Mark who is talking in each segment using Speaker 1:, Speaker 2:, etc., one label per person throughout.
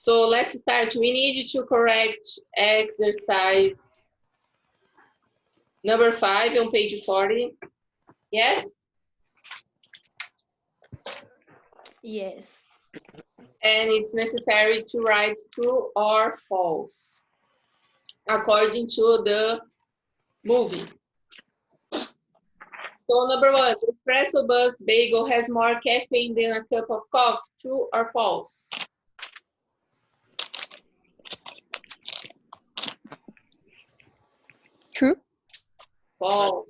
Speaker 1: So let's start. We need to correct exercise number 5 on page 40. Yes?
Speaker 2: Yes.
Speaker 1: And it's necessary to write true or false according to the movie. So number 1, the espresso bus bagel has more caffeine than a cup of coffee. True or false?
Speaker 3: True.
Speaker 1: False.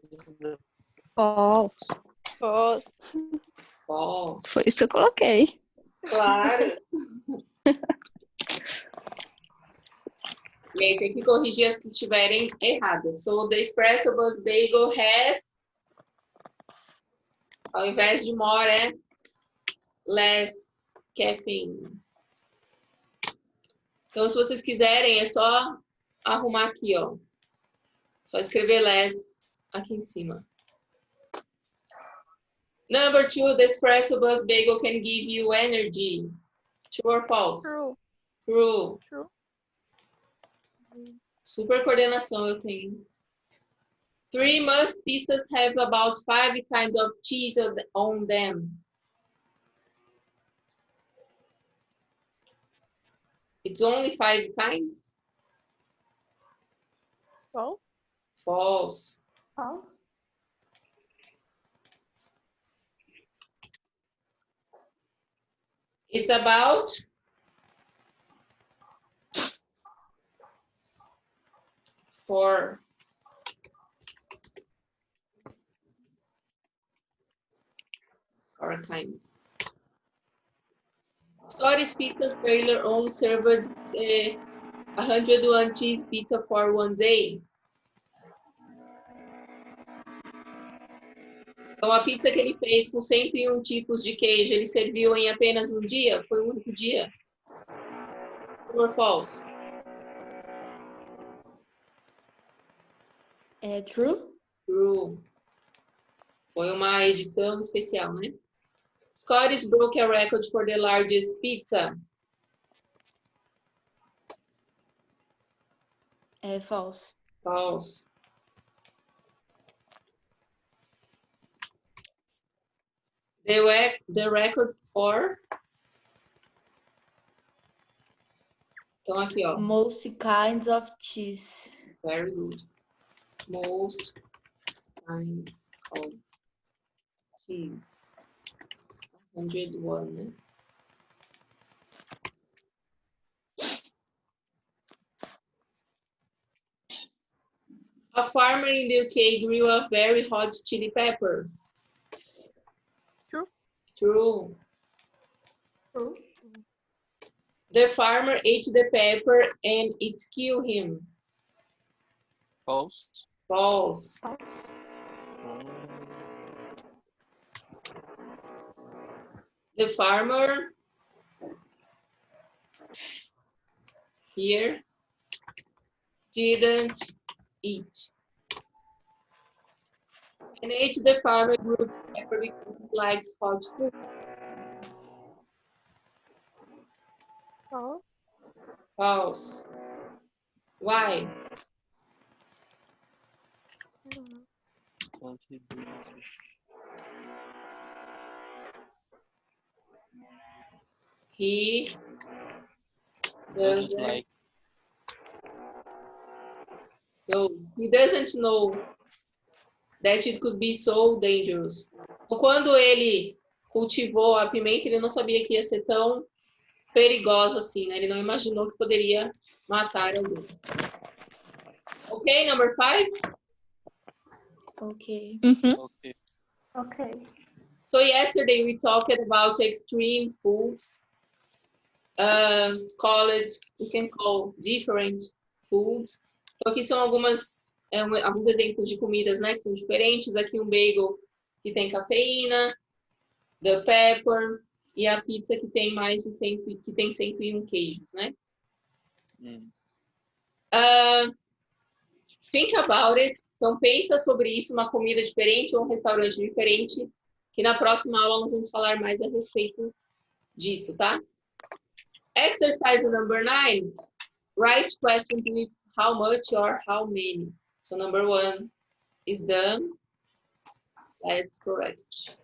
Speaker 3: False.
Speaker 2: False.
Speaker 1: False.
Speaker 3: Foi isso que eu coloquei.
Speaker 1: Claro. E aí tem que corrigir as que estiverem erradas. So the espresso bus bagel has, ao invés de more, é less caffeine. Então, se vocês quiserem, é só arrumar aqui, ó. Só escrever less aqui em cima. Number 2, the espresso bus bagel can give you energy. True or false?
Speaker 2: True.
Speaker 1: True.
Speaker 2: True.
Speaker 1: Super coordenação eu tenho. 3 must pizzas have about 5 kinds of cheese on them. It's only 5 kinds?
Speaker 2: False.
Speaker 1: False.
Speaker 2: False.
Speaker 1: It's about 4. Or kind. Scotty's Pizza trailer only served 101 cheese pizza for one day. Então, a pizza que ele fez com 101 tipos de queijo, ele serviu em apenas um dia? Foi um único dia? True or false?
Speaker 2: É true?
Speaker 1: True. Foi uma edição especial, né? Scotty's broke a record for the largest pizza.
Speaker 2: É false.
Speaker 1: False. The record for... Então, aqui, ó.
Speaker 2: Most kinds of cheese.
Speaker 1: Very good. Most kinds of cheese. 101, né? A farmer in the UK grew a very hot chili pepper.
Speaker 2: True.
Speaker 1: True.
Speaker 2: True.
Speaker 1: The farmer ate the pepper and it killed him.
Speaker 4: False.
Speaker 1: False. The farmer here didn't eat. And ate the farmer grew the pepper because he likes hot food.
Speaker 2: False.
Speaker 1: False. Why?
Speaker 2: I don't know.
Speaker 1: He
Speaker 4: Doesn't
Speaker 1: doesn't
Speaker 4: like.
Speaker 1: know. He doesn't know that it could be so dangerous. Então, quando ele cultivou a pimenta, ele não sabia que ia ser tão perigosa assim, né? Ele não imaginou que poderia matar alguém. Ok, number 5?
Speaker 2: Okay.
Speaker 4: Okay.
Speaker 2: Okay.
Speaker 1: So yesterday we talked about extreme foods, we can call different foods. Então aqui são alguns exemplos de comidas, né, que são diferentes. Aqui um bagel que tem cafeína, the pepper, e a pizza que tem mais de 101 queijos, né? Think about it. Então, pensa sobre isso, uma comida diferente ou um restaurante diferente, que na próxima aula nós vamos falar mais a respeito disso, tá? Exercise exercise number 9, write questions with how much or how many. So number 1 is done. That's correct.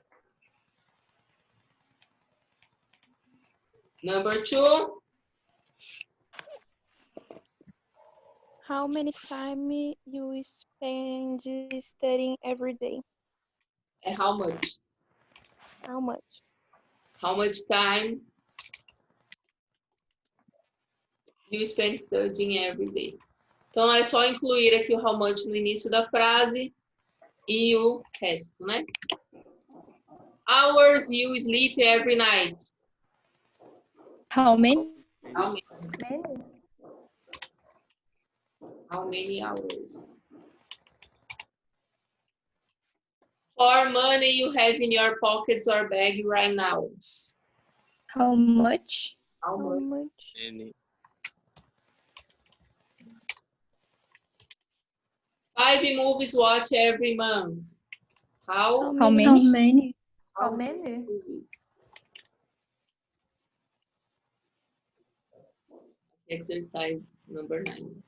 Speaker 1: Number 2,
Speaker 2: How many time you spend studying every day?
Speaker 1: how much?
Speaker 2: How much?
Speaker 1: How much time you spend studying every day? Então, é só incluir aqui o how much no início da frase e o resto, né? Hours you sleep every night.
Speaker 3: How many?
Speaker 1: How many,
Speaker 2: Many?
Speaker 1: how many hours? For money you have in your pockets or bag right now.
Speaker 3: How much?
Speaker 1: How
Speaker 2: How
Speaker 1: much?
Speaker 2: much?
Speaker 4: Any.
Speaker 1: 5 movies watch every month. How
Speaker 3: How many?
Speaker 2: many?
Speaker 1: How
Speaker 2: How many?
Speaker 1: movies? Exercise number 9.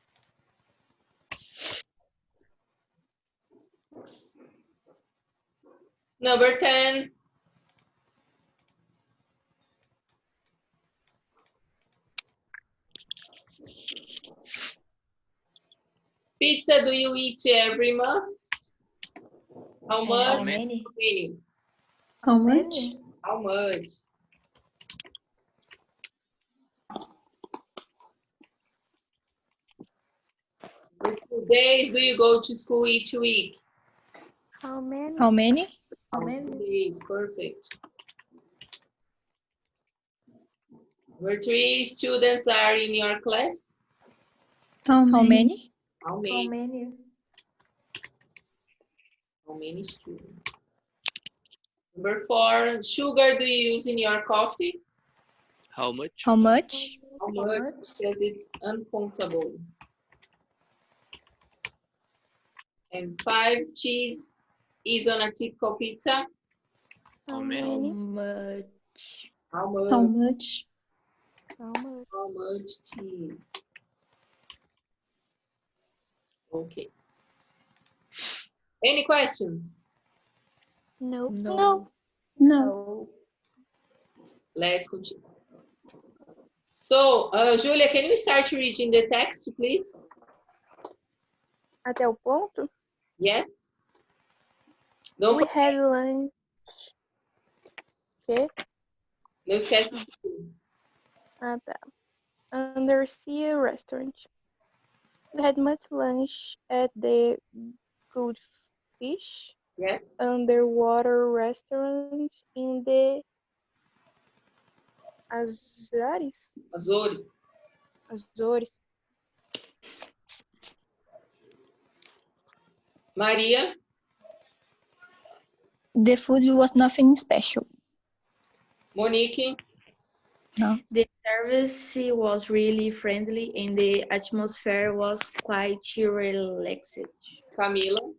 Speaker 1: Number 10. Pizza do you eat every month? How much?
Speaker 4: How many?
Speaker 1: Many.
Speaker 3: How much?
Speaker 1: How much? Which days do you go to school each week?
Speaker 2: How many?
Speaker 3: How many?
Speaker 2: How many?
Speaker 1: Days, perfect. Number 3, students are in your class?
Speaker 3: How many?
Speaker 1: How
Speaker 2: How
Speaker 1: many?
Speaker 2: many?
Speaker 1: How many students? Number 4, sugar do you use in your coffee?
Speaker 4: How much?
Speaker 3: How much?
Speaker 1: How much? Because it's uncountable. And 5, cheese is on a typical pizza?
Speaker 2: How
Speaker 4: many?
Speaker 2: many?
Speaker 5: Much.
Speaker 1: How
Speaker 3: How
Speaker 1: much?
Speaker 3: much?
Speaker 2: How much?
Speaker 1: How much cheese? Okay. Any questions?
Speaker 2: No.
Speaker 3: No.
Speaker 2: No.
Speaker 1: Let's continue. So, Julia, can you start reading the text, please?
Speaker 2: Até o ponto?
Speaker 1: Yes? Don't
Speaker 2: We had lunch. Okay.
Speaker 1: Não esquece.
Speaker 2: Ah, tá. Undersea restaurant. We had much lunch at the Good Fish
Speaker 1: Yes?
Speaker 2: underwater restaurant in the Azores.
Speaker 1: Azores.
Speaker 2: Azores.
Speaker 1: Maria?
Speaker 3: The food was nothing special.
Speaker 1: Monique?
Speaker 3: No.
Speaker 5: The service was really friendly and the atmosphere was quite relaxed.
Speaker 1: Camila?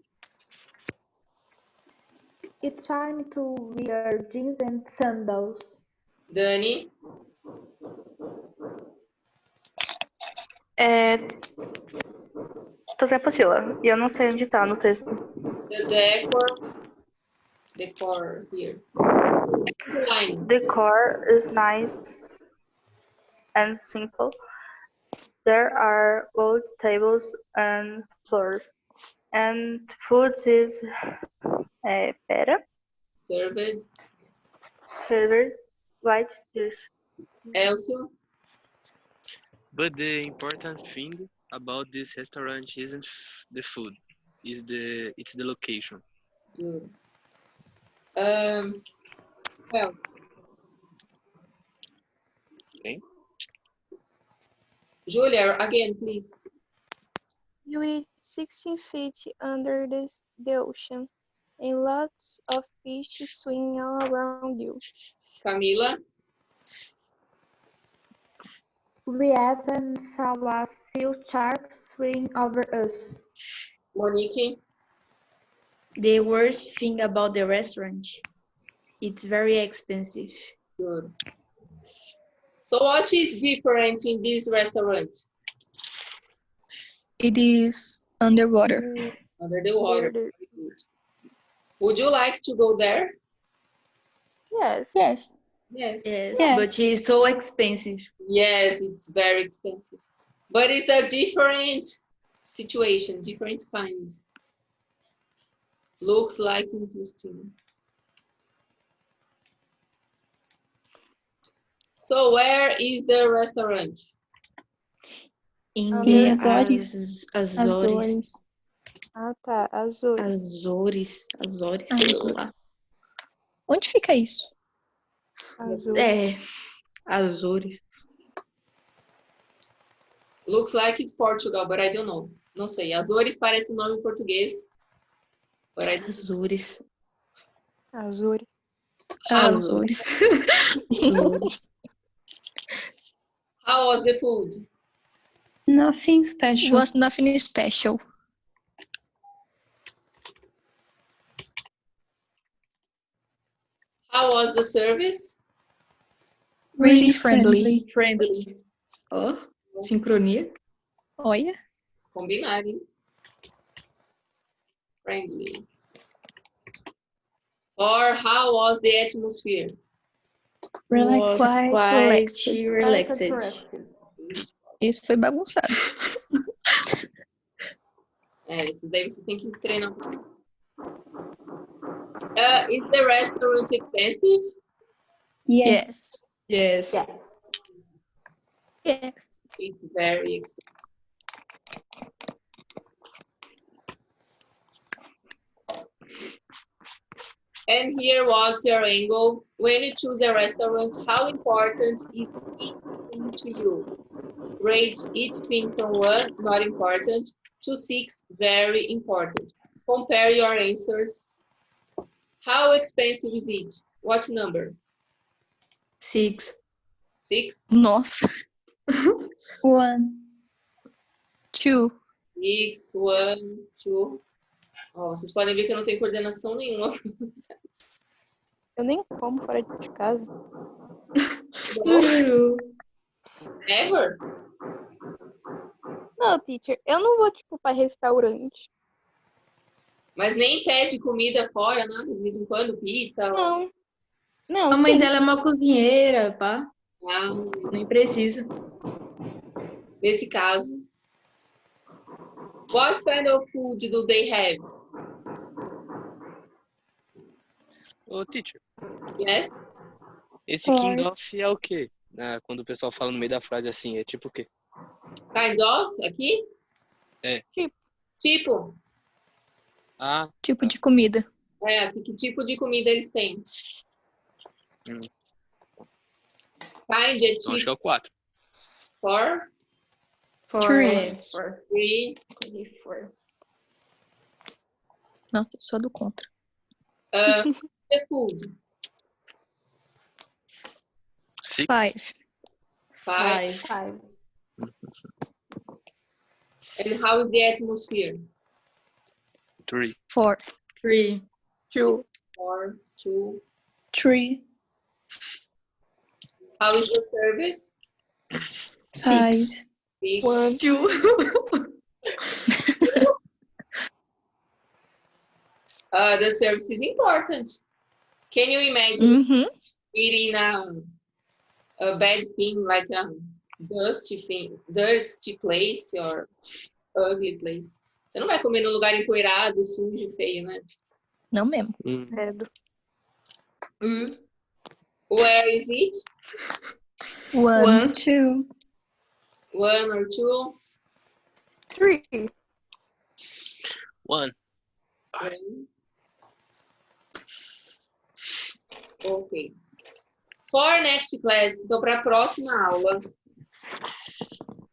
Speaker 6: It's time to wear jeans and sandals.
Speaker 1: Dani?
Speaker 7: Tô sem apostila e eu não sei onde tá no texto.
Speaker 1: The decor? Decor here. Line.
Speaker 7: The car is nice and simple. There are wood tables and floors. And food is better,
Speaker 1: Served.
Speaker 7: served white dish.
Speaker 1: Elcio?
Speaker 4: But the important thing about this restaurant isn't the food, it's the location.
Speaker 1: Good. Who else?
Speaker 4: Okay.
Speaker 1: Julia, again, please.
Speaker 2: You eat 16 feet under the ocean, and lots of fish swim all around you.
Speaker 1: Camila?
Speaker 6: We even saw a few sharks swim over us.
Speaker 1: Monique?
Speaker 5: The worst thing about the restaurant, it's very expensive.
Speaker 1: Good. So what is different in this restaurant?
Speaker 3: It is underwater.
Speaker 1: Under the water.
Speaker 2: Under-
Speaker 1: Very good. Would you like to go there?
Speaker 2: Yes.
Speaker 3: Yes.
Speaker 1: Yes.
Speaker 5: Yes,
Speaker 3: Yes.
Speaker 5: but it's so expensive.
Speaker 1: Yes, it's very expensive. But it's a different situation, different kind. Looks like interesting. So where is the restaurant?
Speaker 5: In
Speaker 2: Ah,
Speaker 5: the
Speaker 3: Azores.
Speaker 5: Azores.
Speaker 2: Ah, tá. Azul.
Speaker 5: Azores, sei lá.
Speaker 3: Onde fica isso?
Speaker 2: Azul.
Speaker 5: É, Azores.
Speaker 1: Looks like it's Portugal, but I don't know. Não sei. Azores parece um nome em português. But I...
Speaker 5: Azores.
Speaker 2: Azul.
Speaker 3: Azores.
Speaker 1: How was the food?
Speaker 3: Nothing special. Was nothing special.
Speaker 1: How was the service?
Speaker 3: Really friendly.
Speaker 5: Friendly. Ó, sincronia.
Speaker 3: Olha.
Speaker 1: Combinar, hein? Friendly. Or how was the atmosphere?
Speaker 5: Was
Speaker 3: Quite
Speaker 5: quite
Speaker 3: relaxed.
Speaker 5: relaxed.
Speaker 3: Isso foi bagunçado.
Speaker 1: É, isso daí você tem que treinar. Is the restaurant expensive?
Speaker 3: Yes.
Speaker 5: Yes.
Speaker 6: Yes.
Speaker 3: Yes.
Speaker 1: It's very expensive. And here, what's your angle? When you choose a restaurant, how important is each thing to you? Rate each thing from 1, not important, to 6, very important. Compare your answers. How expensive is it? What number?
Speaker 5: 6.
Speaker 1: 6?
Speaker 3: Nossa. 1, 2.
Speaker 1: 6, 1, 2. Ó, vocês podem ver que eu não tenho coordenação nenhuma.
Speaker 2: Eu nem como fora de casa.
Speaker 5: Tururu.
Speaker 1: Ever?
Speaker 2: Não, teacher, eu não vou, tipo, pra restaurante.
Speaker 1: Mas nem pede comida fora, nada, de vez em quando, pizza.
Speaker 2: Não. Não,
Speaker 5: A mãe
Speaker 2: sim.
Speaker 5: dela é uma cozinheira, pá.
Speaker 1: Ah,
Speaker 5: Nem precisa.
Speaker 1: nesse caso. What kind of food do they have?
Speaker 4: Ô, teacher,
Speaker 1: Yes?
Speaker 4: esse King of é o quê? Quando o pessoal fala no meio da frase assim, é tipo o quê?
Speaker 1: Kind of, aqui?
Speaker 4: É.
Speaker 1: Tipo.
Speaker 4: Ah,
Speaker 3: Tipo de comida.
Speaker 1: É, que tipo de comida eles têm? Kind é
Speaker 4: então acho que
Speaker 1: tipo
Speaker 4: é o 4.
Speaker 1: for,
Speaker 3: True.
Speaker 1: three,
Speaker 3: Nossa, só do contra.
Speaker 1: the food.
Speaker 4: 6.
Speaker 3: 5.
Speaker 1: 5.
Speaker 6: 5.
Speaker 1: And how is the atmosphere?
Speaker 4: 3.
Speaker 3: 4.
Speaker 5: 3.
Speaker 2: 2.
Speaker 1: 4, 2.
Speaker 3: 3.
Speaker 1: How is the service?
Speaker 3: 6.
Speaker 1: 6.
Speaker 2: 1.
Speaker 5: 2.
Speaker 1: The service is important. Can you imagine
Speaker 3: Uhum.
Speaker 1: eating a bad thing, like a dusty place or ugly place? Você não vai comer num lugar empoeirado, sujo e feio, né?
Speaker 3: Não mesmo.
Speaker 2: Credo.
Speaker 1: Where is it?
Speaker 3: 1, 2.
Speaker 1: 1 or 2?
Speaker 2: 3.
Speaker 4: 1.
Speaker 1: Ok. For next class, então para a próxima aula,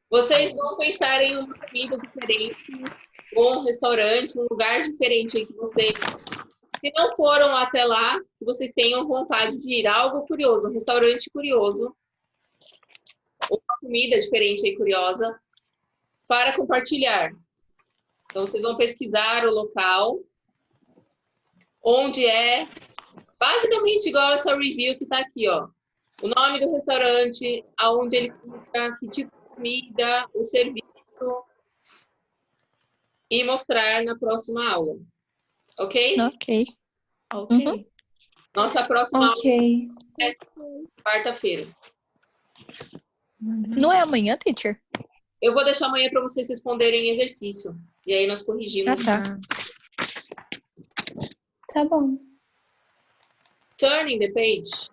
Speaker 1: vocês vão pensar em uma comida diferente, ou um restaurante, um lugar diferente aí que vocês, se não foram até lá, que vocês tenham vontade de ir, algo curioso, um restaurante curioso, ou uma comida diferente aí curiosa, para compartilhar. Então, vocês vão pesquisar o local, onde é basicamente igual essa review que está aqui, ó. O nome do restaurante, aonde ele fica, que tipo de comida, o serviço e mostrar na próxima aula. Ok?
Speaker 3: Ok.
Speaker 5: Ok.
Speaker 1: Nossa próxima
Speaker 3: Ok.
Speaker 1: aula é quarta-feira.
Speaker 3: Não é amanhã, teacher?
Speaker 1: Eu vou deixar amanhã para vocês responderem exercício. E aí nós corrigimos.
Speaker 3: Ah, tá. Tá bom.
Speaker 1: Turning the page.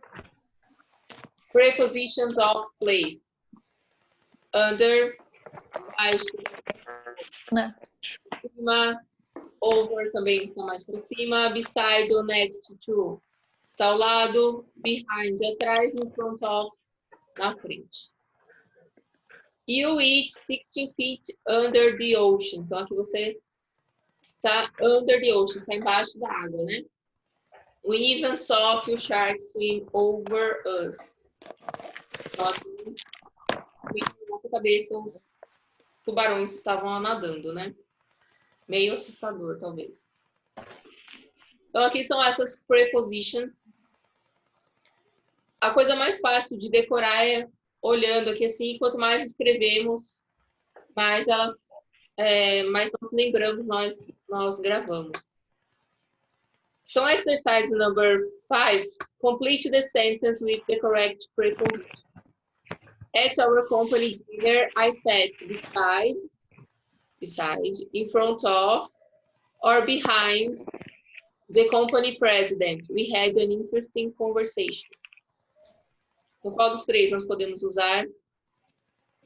Speaker 1: Prepositions of place. Under, baixo,
Speaker 3: Não.
Speaker 1: cima, over também está mais para cima, beside ou next to está ao lado, behind atrás, in front of na frente. You eat 16 feet under the ocean. Então aqui você está under the ocean, está embaixo da água, né? We even saw a few sharks swim over us. Então, aqui, na nossa cabeça, os tubarões estavam lá nadando, né? Meio assustador, talvez. Então, aqui são essas prepositions. A coisa mais fácil de decorar é olhando aqui assim, quanto mais escrevemos, mais nós lembramos, nós gravamos. So exercise number 5, complete the sentence with the correct preposition. At our company dinner, I sat beside, in front of, or behind the company president. We had an interesting conversation. Então, qual dos três nós podemos usar?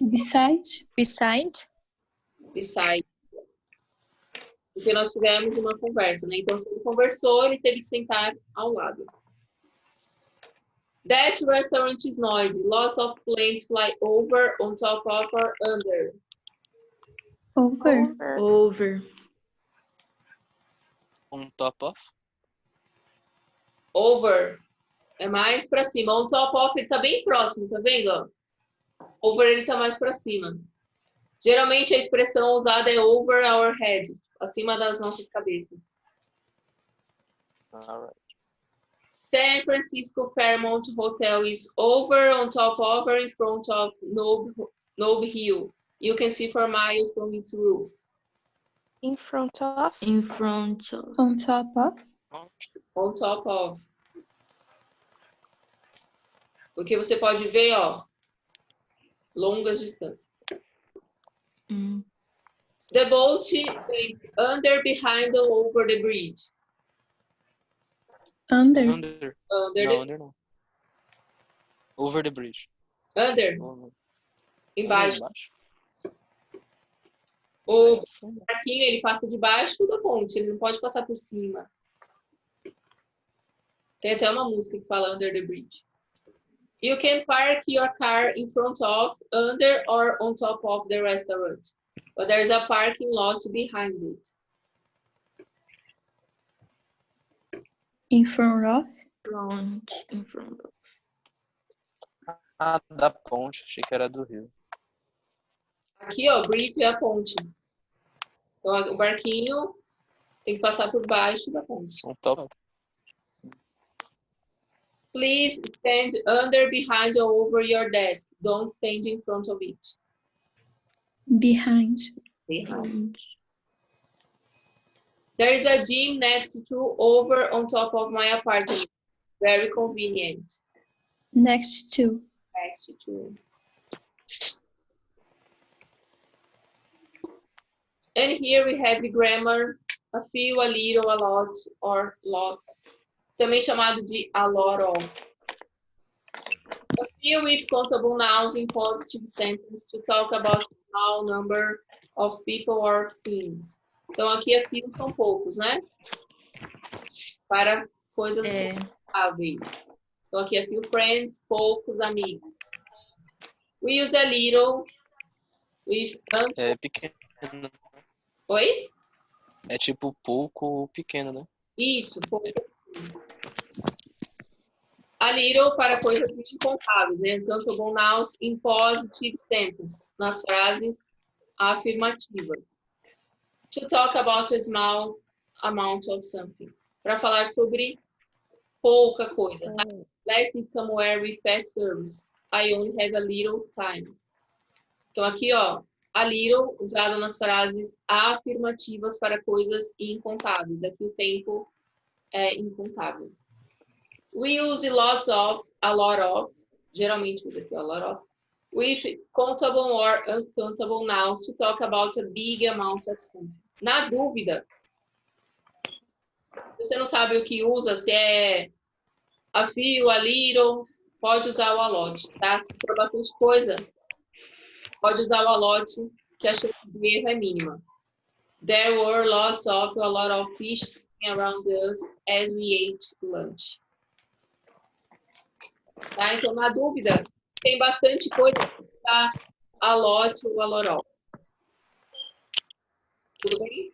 Speaker 3: Beside. Beside.
Speaker 1: Beside. Porque nós tivemos uma conversa, né? Então, se ele conversou, ele teve que sentar ao lado. That restaurant is noisy. Lots of planes fly over, on top of, or under.
Speaker 3: Over.
Speaker 5: Over.
Speaker 4: On top of.
Speaker 1: Over. É mais para cima. On top of, ele tá bem próximo, tá vendo? Over, ele tá mais para cima. Geralmente, a expressão usada é over our head. Acima das nossas cabeças.
Speaker 4: All right.
Speaker 1: San Francisco Fairmont Hotel is over, on top of, or in front of Nob Hill. You can see for miles from its roof.
Speaker 2: In front of.
Speaker 5: In front of.
Speaker 3: On top of.
Speaker 1: On top of. Porque você pode ver, ó, longas distâncias. The boat went under, behind, or over the bridge.
Speaker 3: Under.
Speaker 4: Under.
Speaker 1: Under
Speaker 4: No,
Speaker 1: the...
Speaker 4: under no. Over the bridge.
Speaker 1: Under.
Speaker 4: Over.
Speaker 1: Embaixo.
Speaker 4: Embaixo.
Speaker 1: O barquinho, ele passa debaixo da ponte, ele não pode passar por cima. Tem até uma música que fala Under the Bridge. You can park your car in front of, under, or on top of the restaurant. But there is a parking lot behind it.
Speaker 3: In front of.
Speaker 5: In front of.
Speaker 4: Ah, da ponte. Achei que era do rio.
Speaker 1: Aqui, ó, bridge é a ponte. Então, o barquinho tem que passar por baixo da ponte.
Speaker 4: On top.
Speaker 1: Please stand under, behind, or over your desk. Don't stand in front of it.
Speaker 3: Behind.
Speaker 1: There is a gym next to, over, on top of my apartment. Very convenient.
Speaker 3: Next to.
Speaker 1: Next to. And here we have the grammar, a few, a little, a lot, or lots. Também chamado de a lot of. A few with countable nouns in positive sentence to talk about a small number of people or things. Então, aqui a few são poucos, né? Para coisas contáveis. Então, aqui a few friends, poucos amigos. We use a little with...
Speaker 4: É pequeno.
Speaker 1: Oi?
Speaker 4: É tipo pouco ou pequeno, né?
Speaker 1: Isso, pouco. A little para coisas incontáveis, né? Countable nouns in positive sentence, nas frases afirmativas. To talk about a small amount of something. Para falar sobre pouca coisa, tá? Let's eat somewhere with fast service. I only have a little time. Então, aqui, ó, a little, usado nas frases afirmativas para coisas incontáveis. Aqui o tempo é incontável. We use lots of, a lot of, geralmente usa aqui a lot of, with countable or uncountable nouns to talk about a big amount of something. Na dúvida, se você não sabe o que usa, se é a few, a little, pode usar o a lot, tá? Se for bastante coisa, pode usar o a lot, que a chance de erro é mínima. There were lots of, a lot of fish swimming around us as we ate lunch. Tá? Então, na dúvida, tem bastante coisa para usar a lot ou a lot of. Tudo bem?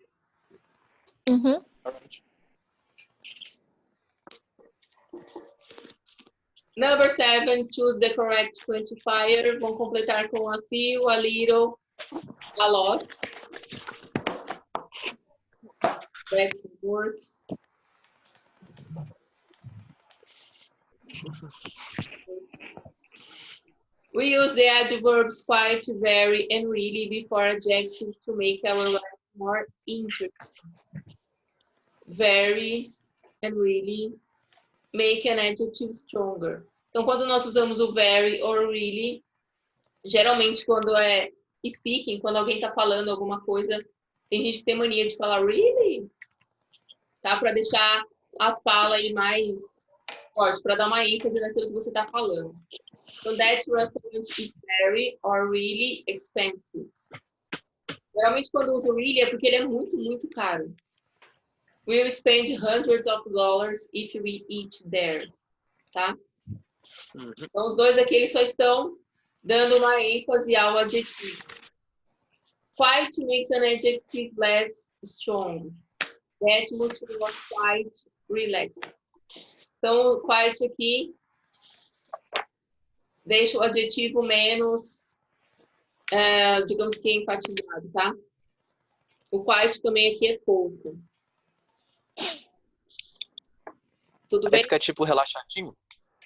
Speaker 2: Uhum.
Speaker 1: Number 7, choose the correct quantifier. Vão completar com a few, a little, a lot. Back to work. We use the adverbs quite, very, and really before adjectives to make our life more interesting. Very and really make an adjective stronger. Então, quando nós usamos o very or really, geralmente quando é speaking, quando alguém está falando alguma coisa, tem gente que tem mania de falar really, tá? Para deixar a fala aí mais forte, para dar uma ênfase naquilo que você está falando. Então, that restaurant is very or really expensive. Geralmente, quando uso really, é porque ele é muito, muito caro. We will spend hundreds of dollars if we eat there. Tá? Então, os dois aqui, eles só estão dando uma ênfase ao adjetivo. Quite makes an adjective less strong. The atmosphere was quite relaxed. Então, quite aqui deixa o adjetivo menos, digamos que enfatizado, tá? O quite também aqui é pouco. Tudo bem?
Speaker 8: Fica tipo relaxadinho?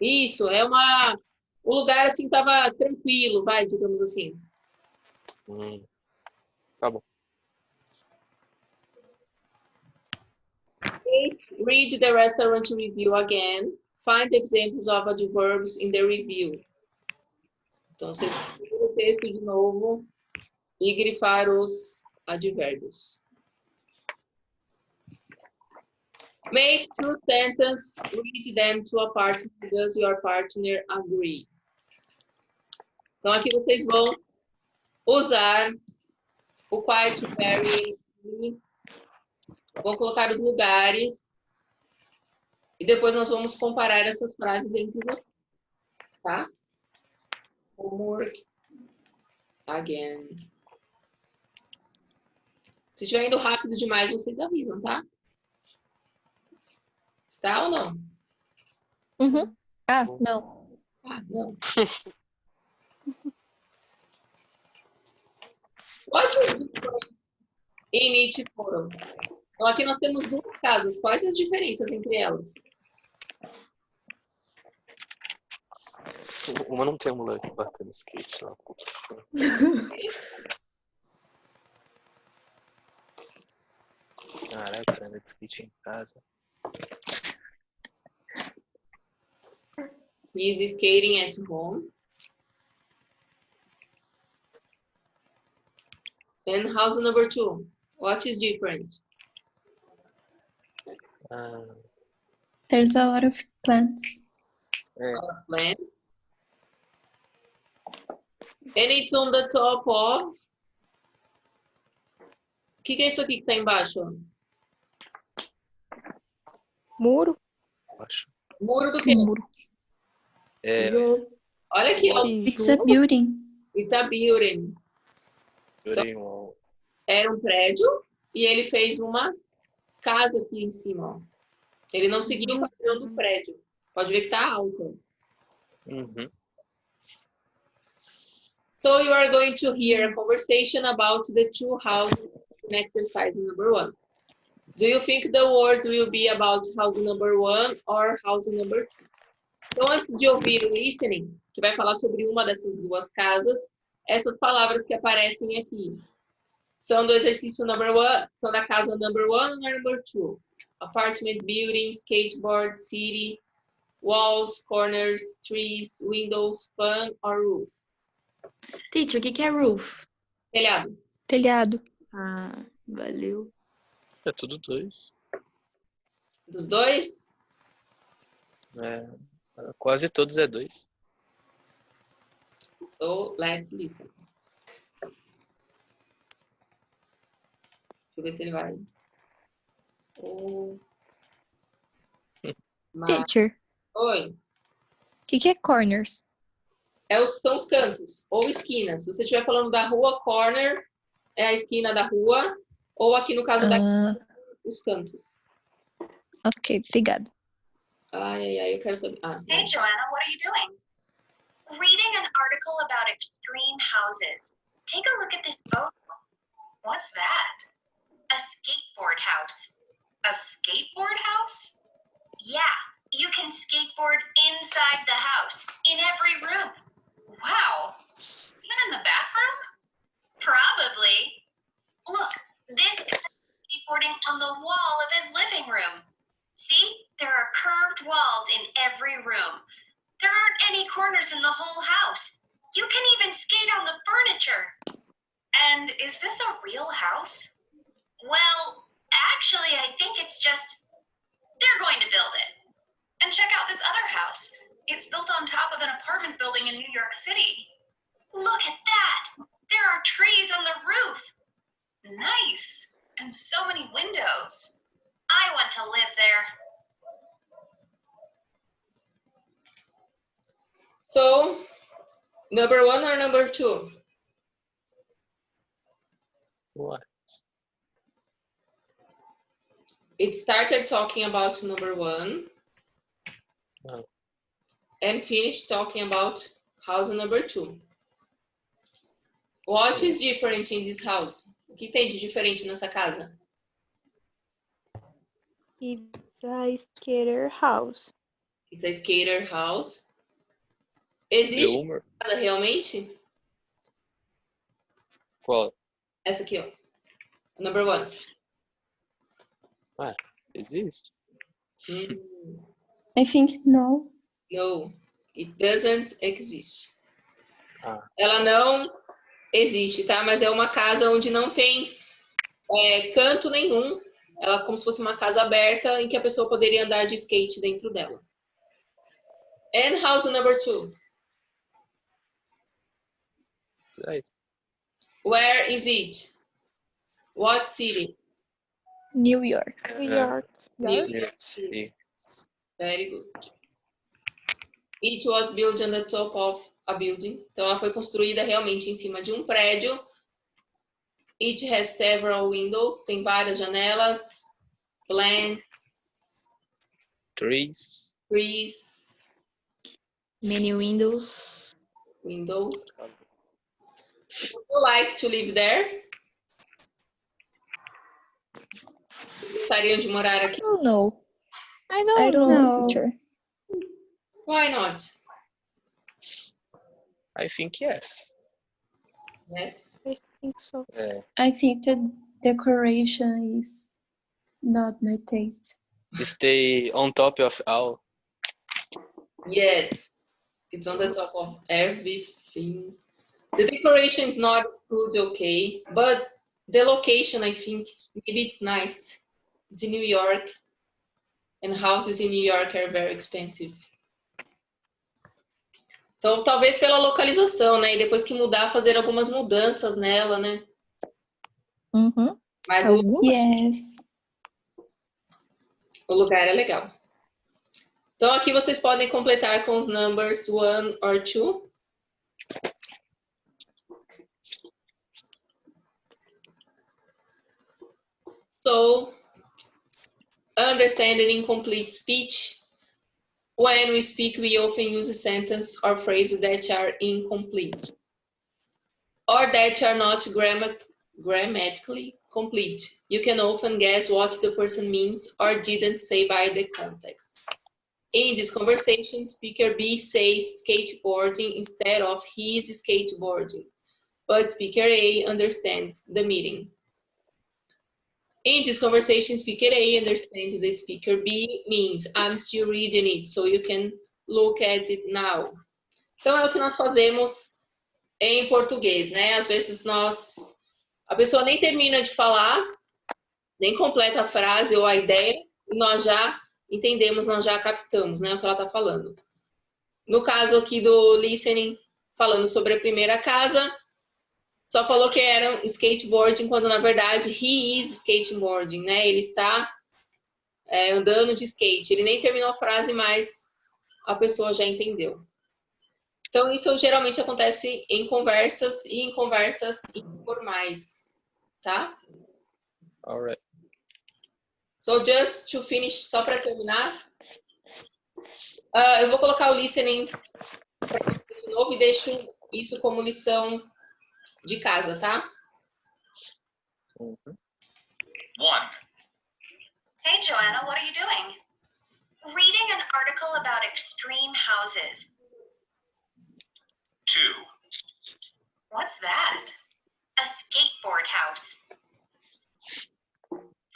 Speaker 1: Isso, é uma... O lugar, assim, tava tranquilo, vai, digamos assim.
Speaker 8: Tá bom.
Speaker 1: 8. Read the restaurant review again. Find examples of adverbs in the review. Então, vocês vão ler o texto de novo e grifar os advérbios. Make two sentences, read them to a partner. Does your partner agree? Então, aqui vocês vão usar o quite, very, vão colocar os lugares e depois nós vamos comparar essas frases entre vocês, tá? Homework again. Se estiver indo rápido demais, vocês avisam, tá? Está ou não?
Speaker 2: Uhum. Ah, não.
Speaker 1: Ah, não. What is different in each photo? Então, aqui nós temos duas casas. Quais as diferenças entre elas?
Speaker 8: Uma não tem um moleque batendo skate lá. Caraca, anda de skate em casa.
Speaker 1: He's skating at home. And house number 2. What is different?
Speaker 3: There's a lot of plants.
Speaker 1: Plan. And it's on the top of... O que é isso aqui que está embaixo?
Speaker 2: Muro?
Speaker 8: Acho.
Speaker 1: Muro do quê?
Speaker 2: Muro.
Speaker 1: Olha aqui, ó.
Speaker 3: It's a building.
Speaker 1: It's a building. Era um prédio e ele fez uma casa aqui em cima, ó. Ele não seguiu o padrão do prédio. Pode ver que está alto. So you are going to hear a conversation about the two houses in exercise number 1. Do you think the words will be about house number 1 or house number 2? Então, antes de ouvir o listening, que vai falar sobre uma dessas duas casas, essas palavras que aparecem aqui são do exercício number 1, são da casa number 1 ou number 2? Apartment, building, skateboard, city, walls, corners, trees, windows, fan or roof?
Speaker 5: Teacher, o que é roof?
Speaker 1: Telhado.
Speaker 2: Telhado.
Speaker 5: Ah, valeu.
Speaker 8: É tudo 2.
Speaker 1: Dos dois?
Speaker 8: É, quase todos é 2.
Speaker 1: So, let's listen. Deixa eu ver se ele vai.
Speaker 2: Teacher,
Speaker 1: Oi.
Speaker 2: o que é corners?
Speaker 1: São os cantos ou esquinas. Se você estiver falando da rua, corner é a esquina da rua, ou aqui no caso os cantos.
Speaker 2: Ok, obrigada.
Speaker 1: Ai, eu quero saber.
Speaker 9: Hey, Joanna, what are you doing? Reading an article about extreme houses. Take a look at this photo. What's that? A skateboard house. A skateboard house? Yeah, you can skateboard inside the house, in every room. Wow. Even in the bathroom? Probably. Look, this guy is skateboarding on the wall of his living room. See? There are curved walls in every room. There aren't any corners in the whole house. You can even skate on the furniture. And is this a real house? Well, actually, I think it's just they're going to build it. And check out this other house. It's built on top of an apartment building in New York City. Look at that! There are trees on the roof. Nice. And so many windows. I want to live there.
Speaker 1: So, number 1 or number 2?
Speaker 8: What?
Speaker 1: It started talking about number 1
Speaker 8: Oh.
Speaker 1: and finished talking about house number 2. What is different in this house? O que tem de diferente nessa casa?
Speaker 2: It's a skater house.
Speaker 1: It's a skater house. Existe
Speaker 8: Elmer.
Speaker 1: casa realmente?
Speaker 8: Qual?
Speaker 1: Essa aqui, ó. Number 1.
Speaker 8: Existe?
Speaker 3: I think no.
Speaker 1: No, it doesn't exist.
Speaker 8: Ela
Speaker 1: não existe, tá? Mas é uma casa onde não tem canto nenhum. Ela é como se fosse uma casa aberta em que a pessoa poderia andar de skate dentro dela. And house number 2. Where is it? What city?
Speaker 2: New York.
Speaker 8: New
Speaker 2: York.
Speaker 1: New
Speaker 8: York City.
Speaker 1: Very good. It was built on the top of a building. Então, ela foi construída realmente em cima de um prédio. It has several windows. Tem várias janelas. Plants.
Speaker 8: Trees.
Speaker 5: Many windows.
Speaker 1: Windows. Would you like to live there? Gostariam de morar aqui?
Speaker 2: I don't know.
Speaker 3: I don't know.
Speaker 2: Teacher.
Speaker 1: Why not?
Speaker 8: I think yes.
Speaker 1: Yes.
Speaker 2: I think so.
Speaker 3: I think the decoration is not my taste.
Speaker 8: Stay on top of all.
Speaker 1: Yes. It's on the top of everything. The decoration is not good, okay, but the location, I think, maybe it's nice. It's in New York, and houses in New York are very expensive. Então, talvez pela localização, né? E depois que mudar, fazer algumas mudanças nela, né? Mas
Speaker 3: Yes.
Speaker 1: o lugar é legal. Então, aqui vocês podem completar com os numbers 1 or 2. So, understand an incomplete speech. When we speak, we often use a sentence or phrases that are incomplete or that are not grammatically complete. You can often guess what the person means or didn't say by the context. In this conversation, speaker B says skateboarding instead of his skateboarding, but speaker A understands the meaning. In this conversation, speaker A understands the speaker B means I'm still reading it, so you can look at it now. Então, é o que nós fazemos em português, né? Às vezes a pessoa nem termina de falar, nem completa a frase ou a ideia, e nós já entendemos, nós já captamos, né, o que ela está falando. No caso aqui do listening, falando sobre a primeira casa, só falou que era skateboarding, quando na verdade he is skateboarding, né? Ele está andando de skate. Ele nem terminou a frase, mas a pessoa já entendeu. Então, isso geralmente acontece em conversas e em conversas informais, tá?
Speaker 8: Alright.
Speaker 1: So, just to finish, só para terminar, eu vou colocar o listening para você de novo e deixo isso como lição de casa, tá?
Speaker 9: 1. Hey, Joanna, what are you doing? Reading an article about extreme houses.
Speaker 10: 2.
Speaker 9: What's that? A skateboard house.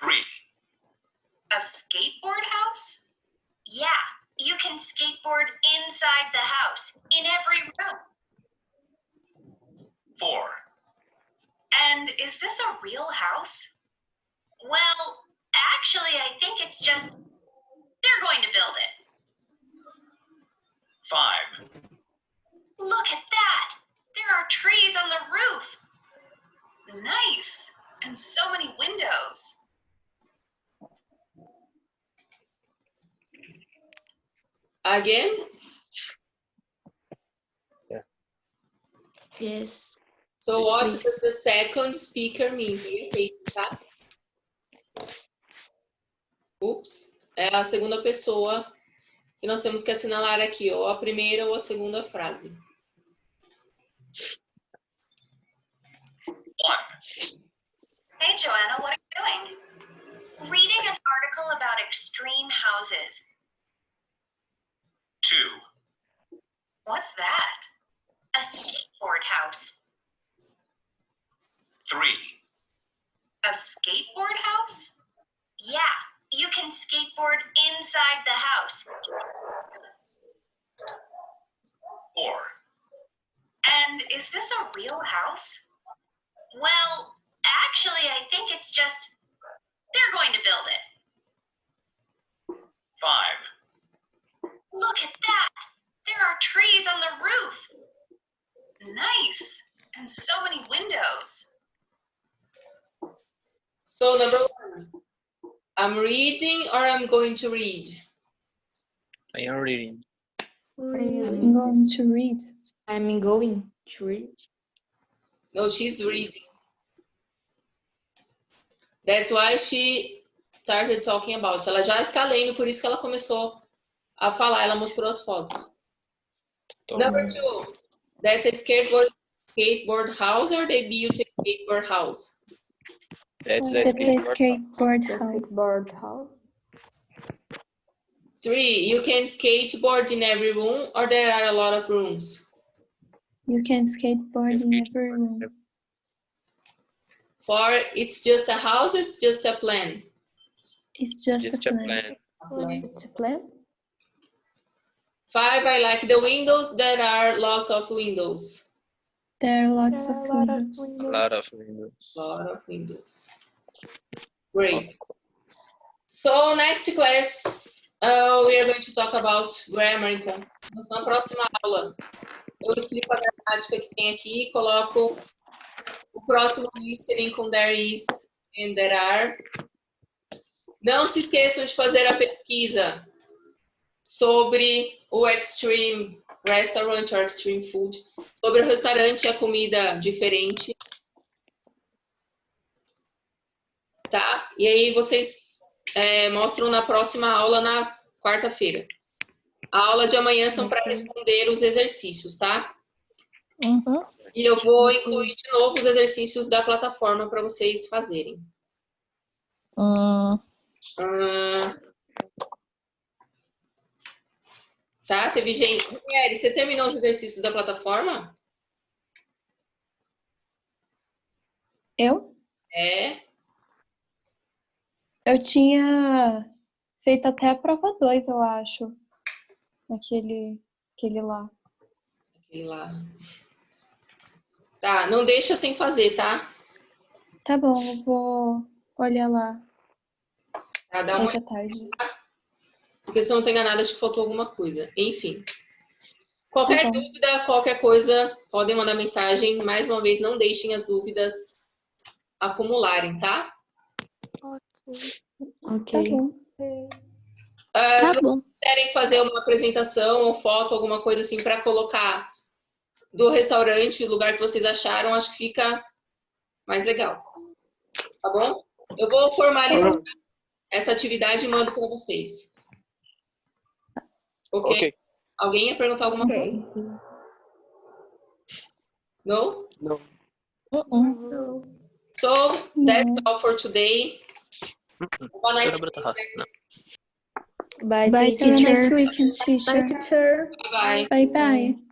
Speaker 10: 3.
Speaker 9: A skateboard house? Yeah, you can skateboard inside the house, in every room.
Speaker 10: 4.
Speaker 9: And is this a real house? Well, actually, I think it's just they're going to build it.
Speaker 10: 5.
Speaker 9: Look at that! There are trees on the roof. Nice. And so many windows.
Speaker 1: Again?
Speaker 5: Yes.
Speaker 1: So what does the second speaker mean? Tá? Ups. É a segunda pessoa que nós temos que assinalar aqui, ou a primeira ou a segunda frase.
Speaker 10: 1.
Speaker 9: Hey, Joanna, what are you doing? Reading an article about extreme houses.
Speaker 10: 2.
Speaker 9: What's that? A skateboard house.
Speaker 10: 3.
Speaker 9: A skateboard house? Yeah, you can skateboard inside the house.
Speaker 10: 4.
Speaker 9: And is this a real house? Well, actually, I think it's just they're going to build it.
Speaker 10: 5.
Speaker 9: Look at that! There are trees on the roof. Nice. And so many windows.
Speaker 1: So number 1, I'm reading or I'm going to read?
Speaker 8: I am reading.
Speaker 3: I'm going to read.
Speaker 5: I'm going to read.
Speaker 1: No, she's reading. That's why she started talking about. Ela já está lendo, por isso que ela começou a falar. Ela mostrou as fotos. Number 2, that's a skateboard house or they built a skateboard house?
Speaker 8: That's a
Speaker 3: skateboard house.
Speaker 1: 3, you can skateboard in every room or there are a lot of rooms?
Speaker 3: You can skateboard in every room.
Speaker 1: 4, it's just a house, it's just a plan?
Speaker 3: It's just a
Speaker 8: plan.
Speaker 6: It's a plan.
Speaker 1: 5, I like the windows. There are lots of windows.
Speaker 3: There are lots of windows.
Speaker 8: A lot of windows.
Speaker 1: A lot of windows. Great. So next class, we are going to talk about grammar. Então, na próxima aula, eu explico a gramática que tem aqui, coloco o próximo listening com there is and there are. Não se esqueçam de fazer a pesquisa sobre o Extreme Restaurant or Extreme Food, sobre o restaurante e a comida diferente. Tá? E aí vocês mostram na próxima aula, na quarta-feira. A aula de amanhã são para responder os exercícios, tá? E eu vou incluir de novo os exercícios da plataforma para vocês fazerem. Tá? Teve gente. Eri, você terminou os exercícios da plataforma?
Speaker 3: Eu?
Speaker 1: É.
Speaker 3: Eu tinha feito até a prova 2, eu acho. Aquele lá.
Speaker 1: Aquele lá. Tá, não deixa sem fazer, tá?
Speaker 3: Tá bom, eu vou olhar lá.
Speaker 1: Tá, dá uma...
Speaker 3: Hoje à tarde.
Speaker 1: Porque se eu não tô enganada, acho que faltou alguma coisa. Enfim. Qualquer
Speaker 3: Tá bom.
Speaker 1: dúvida, qualquer coisa, podem mandar mensagem. Mais uma vez, não deixem as dúvidas acumularem, tá?
Speaker 5: Ok.
Speaker 3: Tá bom.
Speaker 5: Tá
Speaker 1: Se
Speaker 5: bom.
Speaker 1: vocês quiserem fazer uma apresentação ou foto, alguma coisa assim, para colocar do restaurante, o lugar que vocês acharam, acho que fica mais legal. Tá bom? Eu vou formalizar essa atividade e mando para vocês. Ok?
Speaker 8: Ok.
Speaker 1: Alguém ia perguntar alguma coisa? No?
Speaker 8: No.
Speaker 1: So, that's all for today. Have a nice
Speaker 5: Bye,
Speaker 3: Have a
Speaker 5: teacher.
Speaker 3: nice weekend, teacher.
Speaker 6: Bye, teacher.
Speaker 1: Bye.
Speaker 3: Bye bye.